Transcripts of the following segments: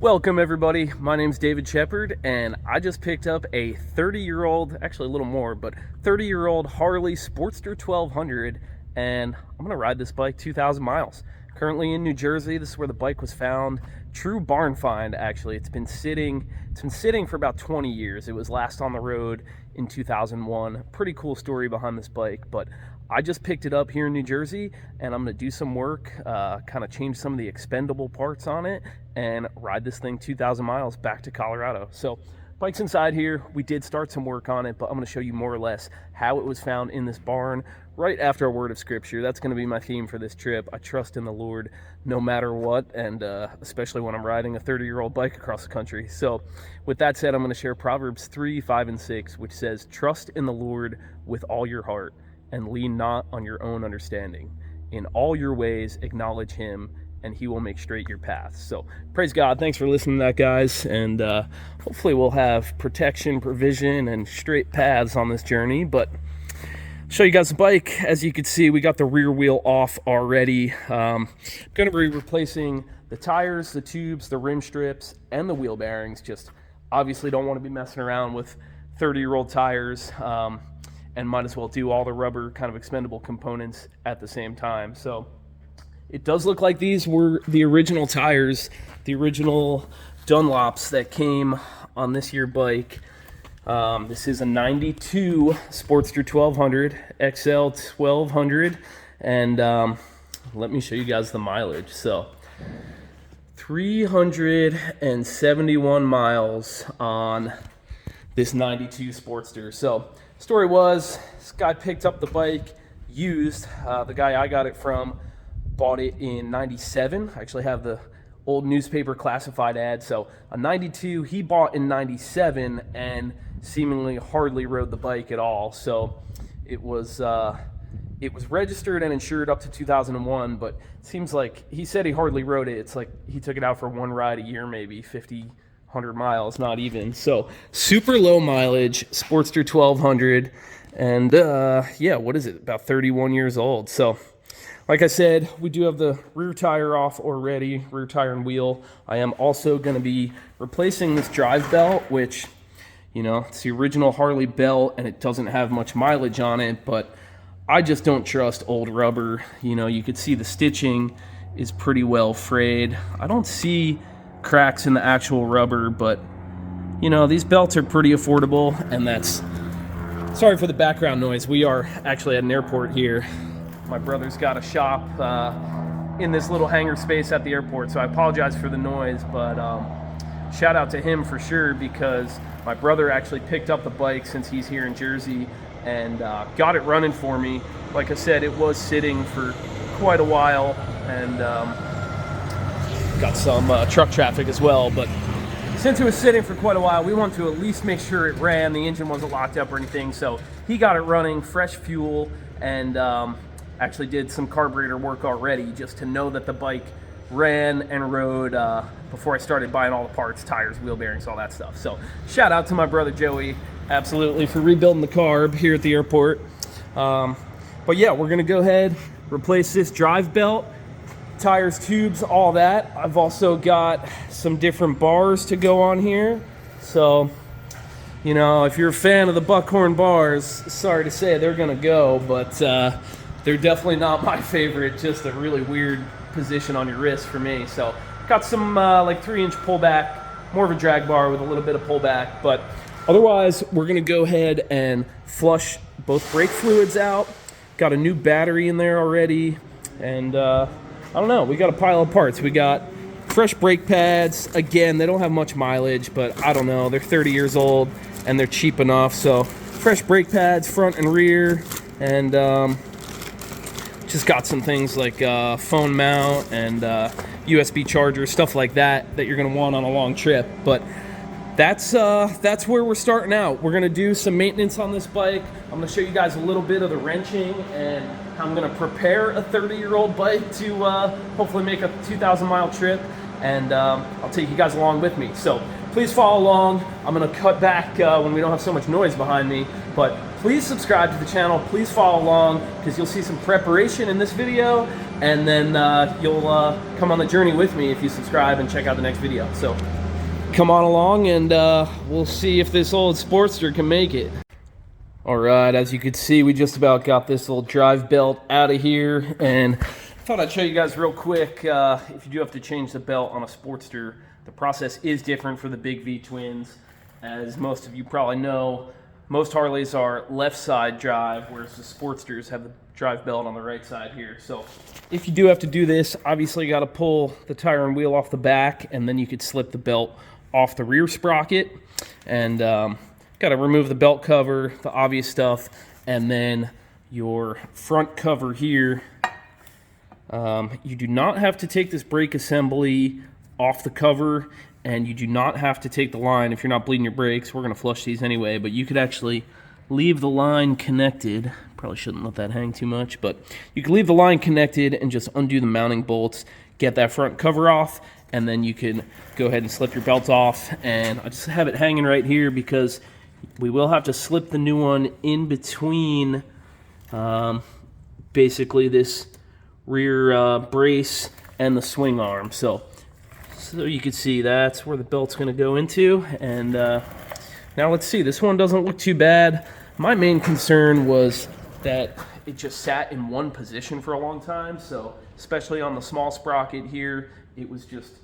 Welcome everybody, my name's David Shepard and I just picked up a 30-year-old, actually a little more, but 30-year-old Harley Sportster 1200 and I'm gonna ride this bike 2,000 miles. Currently in New Jersey. This is where the bike was found. True barn find actually. It's been sitting for about 20 years. It was last on the road in 2001. Pretty cool story behind this bike, but I just picked it up here in New Jersey and I'm gonna do some work, kind of change some of the expendable parts on it and ride this thing 2,000 miles back to Colorado. So bike's inside here. We did start some work on it, but I'm gonna show you more or less how it was found in this barn right after a word of scripture. That's gonna be my theme for this trip. I trust in the Lord no matter what, and especially when I'm riding a 30-year-old bike across the country. So with that said, I'm gonna share Proverbs 3, 5, and 6, which says, trust in the Lord with all your heart and lean not on your own understanding. In all your ways acknowledge him, and he will make straight your paths. So praise God. Thanks for listening to that, guys, and hopefully we'll have protection, provision, and straight paths on this journey. But show you guys the bike. As you can see, we got the rear wheel off already. I'm going to be replacing the tires, the tubes, the rim strips, and the wheel bearings. Just obviously don't want to be messing around with 30-year-old tires, and might as well do all the rubber kind of expendable components at the same time. So it does look like these were the original tires, the original Dunlops that came on this year bike. This is a 92 Sportster 1200, XL 1200, and let me show you guys the mileage. So 371 miles on this 92 Sportster. So story was, this guy picked up the bike used. The guy I got it from bought it in 97. I actually have the old newspaper classified ad. So a 92 he bought in 97 and seemingly hardly rode the bike at all. So it was registered and insured up to 2001, but it seems like he said he hardly rode it. It's like he took it out for one ride a year, maybe 50, 100 miles, not even. So super low mileage Sportster 1200, and yeah, what is it, about 31 years old. So like I said, we do have the rear tire off already, rear tire and wheel. I am also going to be replacing this drive belt, which, you know, it's the original Harley belt and it doesn't have much mileage on it, but I just don't trust old rubber. You know, you could see the stitching is pretty well frayed. I don't see cracks in the actual rubber, but you know, these belts are pretty affordable, and that's, sorry for the background noise. We are actually at an airport here. My brother's got a shop in this little hangar space at the airport, so I apologize for the noise, but shout out to him for sure, because my brother actually picked up the bike since he's here in Jersey and got it running for me. Like I said, it was sitting for quite a while, and got some truck traffic as well, but since it was sitting for quite a while, we wanted to at least make sure it ran, the engine wasn't locked up or anything, so he got it running, fresh fuel, and actually did some carburetor work already just to know that the bike ran and rode before I started buying all the parts, tires, wheel bearings, all that stuff. So shout out to my brother Joey, absolutely, for rebuilding the carb here at the airport. But yeah, we're gonna go ahead, replace this drive belt, tires, tubes, all that. I've also got some different bars to go on here. So, you know, if you're a fan of the buckhorn bars, sorry to say they're gonna go, but they're definitely not my favorite. Just a really weird position on your wrist for me. So got some like 3-inch pullback, more of a drag bar with a little bit of pullback, but otherwise we're gonna go ahead and flush both brake fluids out. Got a new battery in there already, and I don't know, we got a pile of parts. We got fresh brake pads. Again, they don't have much mileage, but I don't know, they're 30 years old and they're cheap enough. So fresh brake pads, front and rear, and just got some things like phone mount and USB charger, stuff like that you're gonna want on a long trip. But that's where we're starting out. We're gonna do some maintenance on this bike. I'm gonna show you guys a little bit of the wrenching and how I'm gonna prepare a 30-year-old bike to hopefully make a 2,000-mile trip, and I'll take you guys along with me. So please follow along. I'm gonna cut back when we don't have so much noise behind me, but please subscribe to the channel. Please follow along because you'll see some preparation in this video, and then you'll come on the journey with me if you subscribe and check out the next video. So come on along, and we'll see if this old Sportster can make it. All right, as you can see, we just about got this little drive belt out of here, and I thought I'd show you guys real quick. If you do have to change the belt on a Sportster, the process is different for the Big V twins. As most of you probably know, most Harleys are left side drive, whereas the Sportsters have the drive belt on the right side here. So if you do have to do this, obviously you got to pull the tire and wheel off the back, and then you could slip the belt off the rear sprocket, and got to remove the belt cover, the obvious stuff, and then your front cover here. You do not have to take this brake assembly off the cover, and you do not have to take the line if you're not bleeding your brakes. We're going to flush these anyway, but you could actually leave the line connected. Probably shouldn't let that hang too much, but you can leave the line connected and just undo the mounting bolts, get that front cover off, and then you can go ahead and slip your belt off. And I just have it hanging right here because we will have to slip the new one in between basically this rear brace and the swing arm. So you can see that's where the belt's going to go into. And now let's see, this one doesn't look too bad. My main concern was that it just sat in one position for a long time. So especially on the small sprocket here, it was just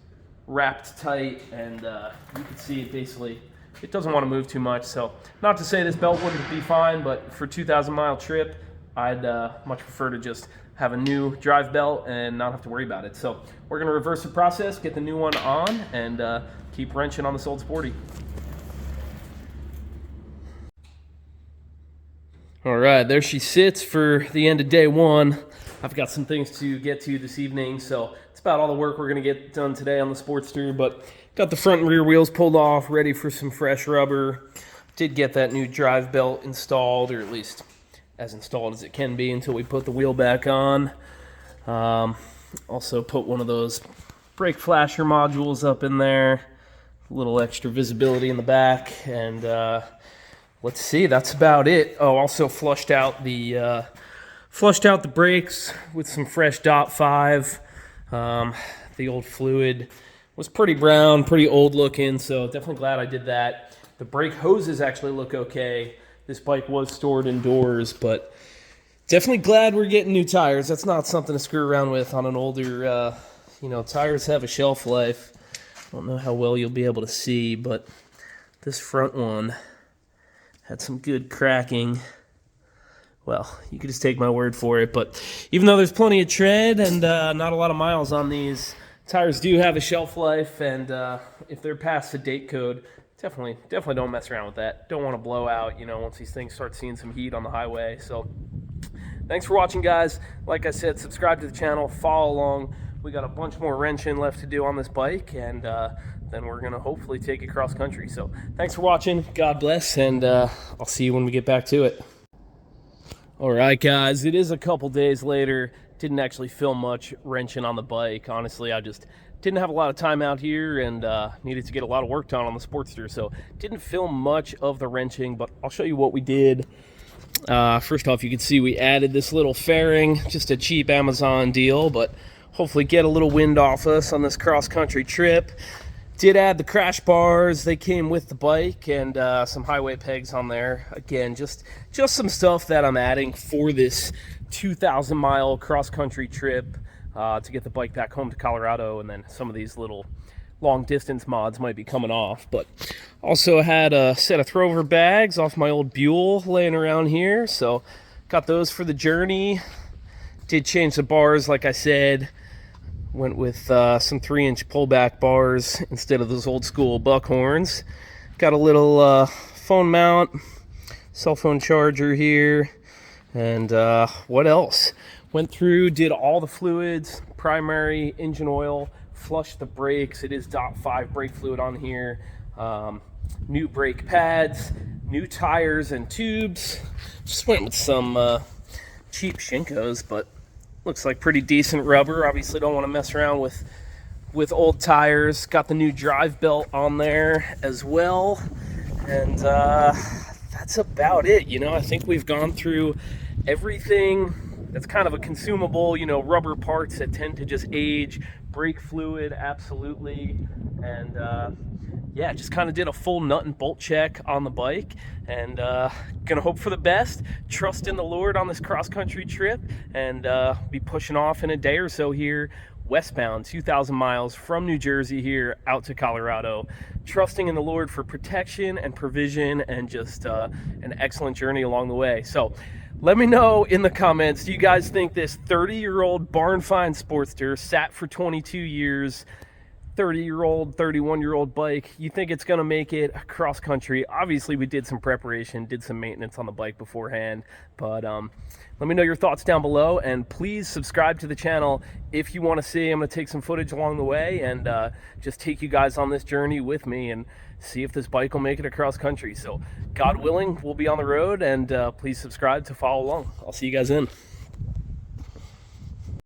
wrapped tight, and you can see it basically, it doesn't want to move too much. So not to say this belt wouldn't be fine, but for a 2,000-mile trip, I'd much prefer to just have a new drive belt and not have to worry about it. So we're going to reverse the process, get the new one on, and keep wrenching on this old Sporty. All right, there she sits for the end of day one. I've got some things to get to this evening, so it's about all the work we're going to get done today on the Sportster, but got the front and rear wheels pulled off, ready for some fresh rubber. Did get that new drive belt installed, or at least as installed as it can be until we put the wheel back on. Also put one of those brake flasher modules up in there, a little extra visibility in the back, and let's see, that's about it. Oh, also flushed out the brakes with some fresh DOT 5. The old fluid was pretty brown, pretty old looking, so definitely glad I did that. The brake hoses actually look okay. This bike was stored indoors, but definitely glad we're getting new tires. That's not something to screw around with on an older, tires have a shelf life. I don't know how well you'll be able to see, but this front one had some good cracking. Well, you can just take my word for it, but even though there's plenty of tread and not a lot of miles on these, tires do have a shelf life, and if they're past the date code, definitely don't mess around with that. Don't want to blow out, once these things start seeing some heat on the highway. So thanks for watching, guys. Like I said, subscribe to the channel, follow along. We got a bunch more wrenching left to do on this bike, and then we're going to hopefully take it cross country. So thanks for watching. God bless, and I'll see you when we get back to it. All right, guys, it is a couple days later. Didn't actually film much wrenching on the bike. Honestly, I just didn't have a lot of time out here, and needed to get a lot of work done on the Sportster, so didn't film much of the wrenching, but I'll show you what we did. First off, you can see we added this little fairing, just a cheap Amazon deal, but hopefully get a little wind off us on this cross-country trip. Did add the crash bars. They came with the bike, and some highway pegs on there. Again, just some stuff that I'm adding for this 2,000-mile cross-country trip to get the bike back home to Colorado, and then some of these little long-distance mods might be coming off. But also had a set of throwover bags off my old Buell laying around here, so got those for the journey. Did change the bars, like I said. Went with some 3-inch pullback bars instead of those old school buckhorns. Got a little phone mount, cell phone charger here, and what else? Went through, did all the fluids, primary, engine oil, flushed the brakes. It is DOT 5 brake fluid on here. New brake pads, new tires and tubes. Just went with some cheap Shinkos, but looks like pretty decent rubber. Obviously don't want to mess around with old tires. Got the new drive belt on there as well. And that's about it. I think we've gone through everything that's kind of a consumable, rubber parts that tend to just age, brake fluid, absolutely. And yeah, just kind of did a full nut and bolt check on the bike, and gonna hope for the best, trust in the Lord on this cross-country trip, and be pushing off in a day or so here, westbound, 2,000 miles from New Jersey here out to Colorado, trusting in the Lord for protection and provision, and just an excellent journey along the way. So let me know in the comments, do you guys think this 30-year-old barn find Sportster sat for 22 years, 30-year-old, 31-year-old bike, you think it's going to make it cross country? Obviously, we did some preparation, did some maintenance on the bike beforehand, but let me know your thoughts down below, and please subscribe to the channel if you want to see. I'm going to take some footage along the way and just take you guys on this journey with me and see if this bike will make it across country. So God willing, we'll be on the road, and please subscribe to follow along. I'll see you guys in.